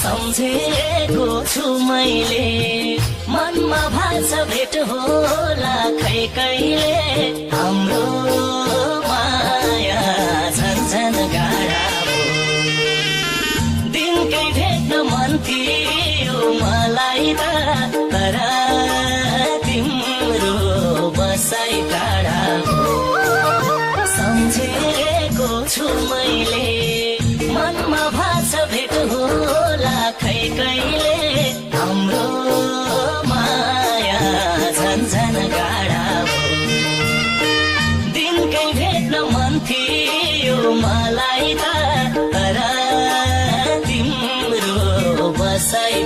सम्झेको छु मैले मनमा भाष भेट होला खै कहिले हाम्रो माया झन्झन गाढा दिनकै भेट्न मन थियो मलाई त तर तिम्रो बसाइ टाढा सम्झेको छु मैले मनमा भाष भेट होला खै कहिले हाम्रो माया झन्झन गाढा दिनकै भेट्न मन थियो मलाई त तर तिम्रो बसाइ